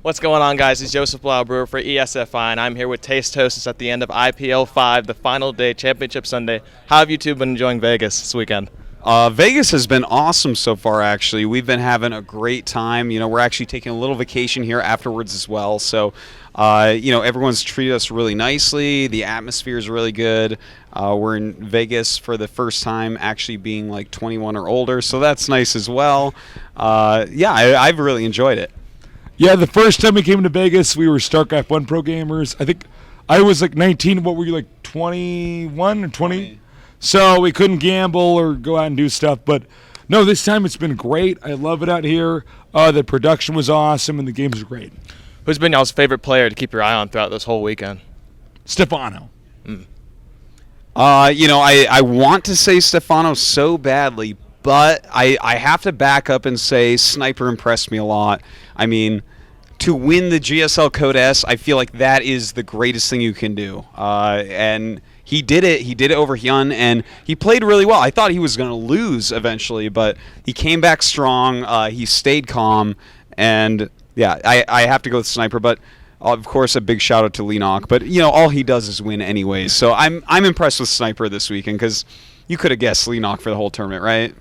What's going on, guys? It's Yosef Bruer for ESFI, and I'm here with Tastosis at the end of IPL5, the final day, Championship Sunday. How have you two been enjoying Vegas this weekend? Vegas has been awesome so far, actually. We've been having a great time. We're actually taking a little vacation here afterwards as well. So, everyone's treated us really nicely. The atmosphere is really good. We're in Vegas for the first time actually being like 21 or older, so that's nice as well. I've really enjoyed it. Yeah, the first time we came to Vegas, we were StarCraft F1 pro gamers. I think I was like 19. What were you, like 21 or 20? So we couldn't gamble or go out and do stuff. But no, this time it's been great. I love it out here. The production was awesome and the games were great. Who's been y'all's favorite player to keep your eye on throughout this whole weekend? Stefano. I want to say Stefano so badly, but I have to back up and say Sniper impressed me a lot. I mean, to win the GSL Code S, I feel like that is the greatest thing you can do. And he did it. He did it over Hyun, and he played really well. I thought he was going to lose eventually, but he came back strong. He stayed calm, and yeah, I have to go with Sniper, but of course a big shout out to Lenok. But all he does is win anyways. So I'm impressed with Sniper this weekend because you could have guessed Lenok for the whole tournament, right?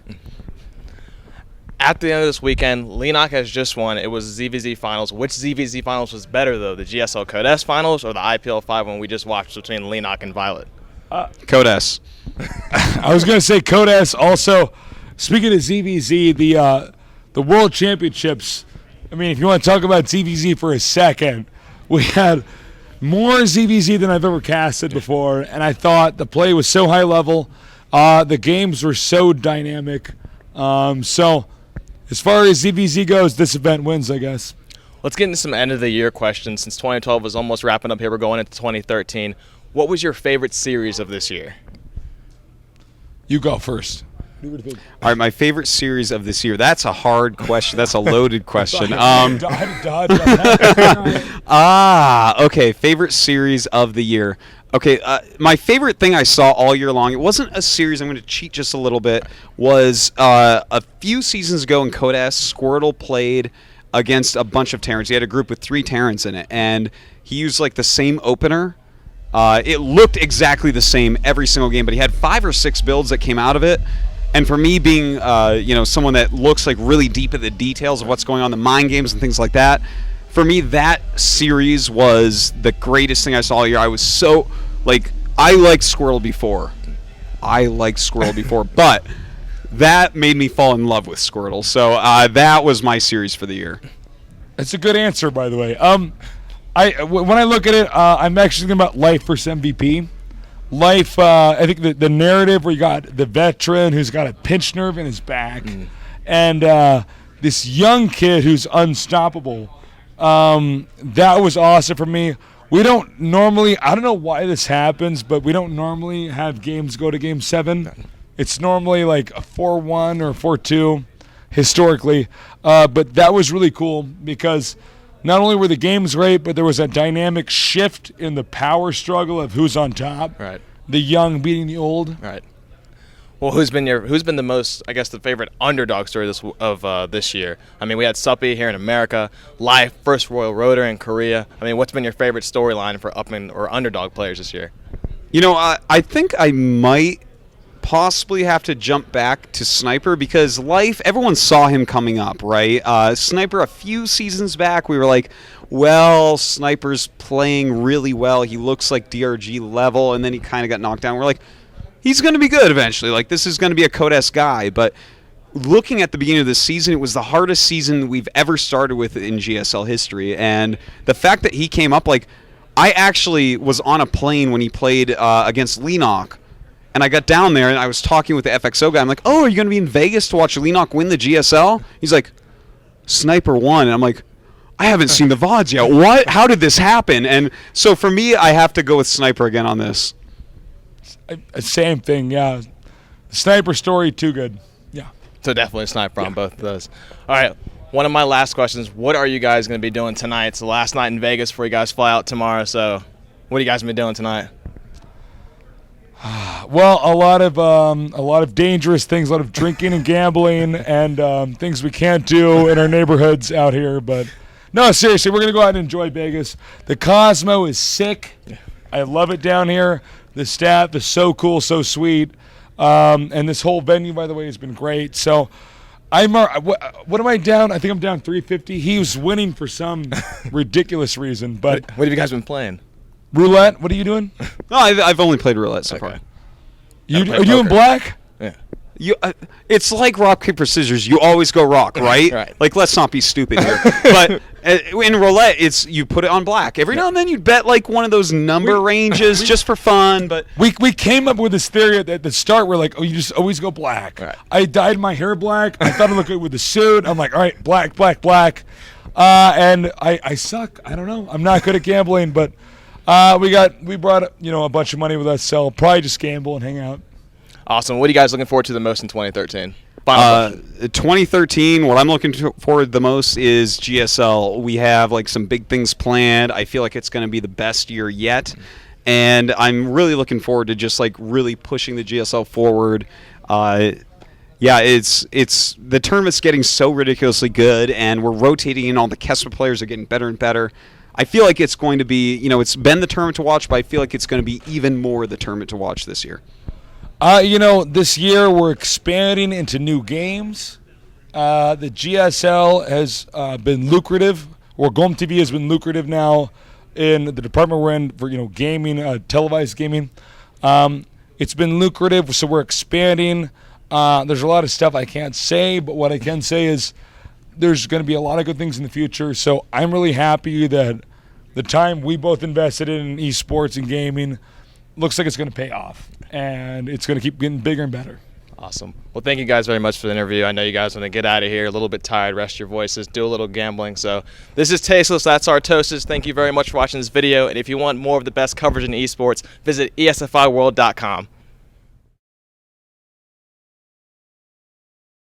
At the end of this weekend, Lenok has just won. It was ZVZ Finals. Which ZVZ Finals was better, though? The GSL Code S Finals or the IPL5 one we just watched between Lenok and Violet? Code S. I was going to say Code S. Also, speaking of ZVZ, the World Championships, I mean, if you want to talk about ZVZ for a second, we had more ZVZ than I've ever casted before, and I thought the play was so high level. The games were so dynamic. So as far as ZVZ goes, this event wins, I guess. Let's get into some end-of-the-year questions. Since 2012 was almost wrapping up here, we're going into 2013. What was your favorite series of this year? You go first. All right, my favorite series of this year. That's a hard question. That's a loaded question. Okay, favorite series of the year. Okay, my favorite thing I saw all year long, it wasn't a series, I'm going to cheat just a little bit, was a few seasons ago in Code S, Squirtle played against a bunch of Terrans. He had a group with 3 Terrans in it, and he used like the same opener. It looked exactly the same every single game, but he had 5 or 6 builds that came out of it. And for me being, someone that looks like really deep at the details of what's going on, the mind games and things like that, for me, that series was the greatest thing I saw all year. I was so, I liked Squirrel before. But that made me fall in love with Squirtle. So that was my series for the year. That's a good answer, by the way. When I look at it, I'm actually thinking about Life versus MVP. Life, I think the narrative where you got the veteran who's got a pinched nerve in his back and this young kid who's unstoppable. That was awesome for me. We don't normally, I don't know why this happens, but we don't normally have games go to Game 7. It's normally like a 4-1 or 4-2 historically. But that was really cool because not only were the games great, but there was a dynamic shift in the power struggle of who's on top. Right. The young beating the old. Right. Well, who's been the most, I guess, the favorite underdog story this year? I mean, we had Suppy here in America, Life, first Royal Rotor in Korea. I mean, what's been your favorite storyline for or underdog players this year? I think I might possibly have to jump back to Sniper because Life, everyone saw him coming up, right? Sniper, a few seasons back, we were like, well, Sniper's playing really well. He looks like DRG level, and then he kind of got knocked down. We're like, he's going to be good eventually. Like, this is going to be a Code S guy. But looking at the beginning of this season, it was the hardest season we've ever started with in GSL history. And the fact that he came up, I actually was on a plane when he played against Lenok. And I got down there, and I was talking with the FXO guy. I'm like, oh, are you going to be in Vegas to watch Lenok win the GSL? He's like, Sniper won. And I'm like, I haven't seen the VODs yet. What? How did this happen? And so for me, I have to go with Sniper again on this. Same thing, yeah. Sniper story, too good. Yeah. So definitely Sniper on both of those. All right. One of my last questions, what are you guys going to be doing tonight? It's the last night in Vegas before you guys fly out tomorrow. So what are you guys going to be doing tonight? Well, a lot of dangerous things, a lot of drinking and gambling, and things we can't do in our neighborhoods out here. But No, seriously, we're going to go out and enjoy Vegas. The Cosmo is sick. I love it down here. The staff is so cool, so sweet. And this whole venue, by the way, has been great. So what am I down? I think I'm down 350. He was winning for some ridiculous reason. But What have you guys been playing? roulette, what are you doing? No, I've only played roulette so far. Okay. Are you in black? Yeah. It's like rock, paper, scissors. You always go rock, right? Right. Like, let's not be stupid here. But in roulette, it's you put it on black. Every now and then you'd bet like one of those number ranges just for fun. But We came up with this theory at the start. We're like, oh, you just always go black. Right. I dyed my hair black. I thought it looked good with the suit. I'm like, all right, black, black, black. And I suck. I don't know. I'm not good at gambling, but we brought a bunch of money with us, so probably just gamble and hang out. Awesome. What are you guys looking forward to the most in 2013? Final question. 2013, what I'm looking forward the most is GSL. We have like some big things planned. I feel like it's going to be the best year yet, and I'm really looking forward to just like really pushing the GSL forward. Yeah, it's the tournament's getting so ridiculously good, and we're rotating in. All the Kessler players are getting better and better. I feel like it's going to be, it's been the tournament to watch, but I feel like it's going to be even more the tournament to watch this year. This year we're expanding into new games. The GSL has been lucrative, or GOM TV has been lucrative now in the department we're in for gaming, televised gaming. It's been lucrative, so we're expanding. There's a lot of stuff I can't say, but what I can say is there's going to be a lot of good things in the future. So I'm really happy that the time we both invested in esports and gaming looks like it's going to pay off, and it's going to keep getting bigger and better. Awesome. Well, thank you guys very much for the interview. I know you guys want to get out of here a little bit tired, rest your voices, do a little gambling. So this is Tasteless. That's Artosis. Thank you very much for watching this video. And if you want more of the best coverage in esports, visit ESFIworld.com.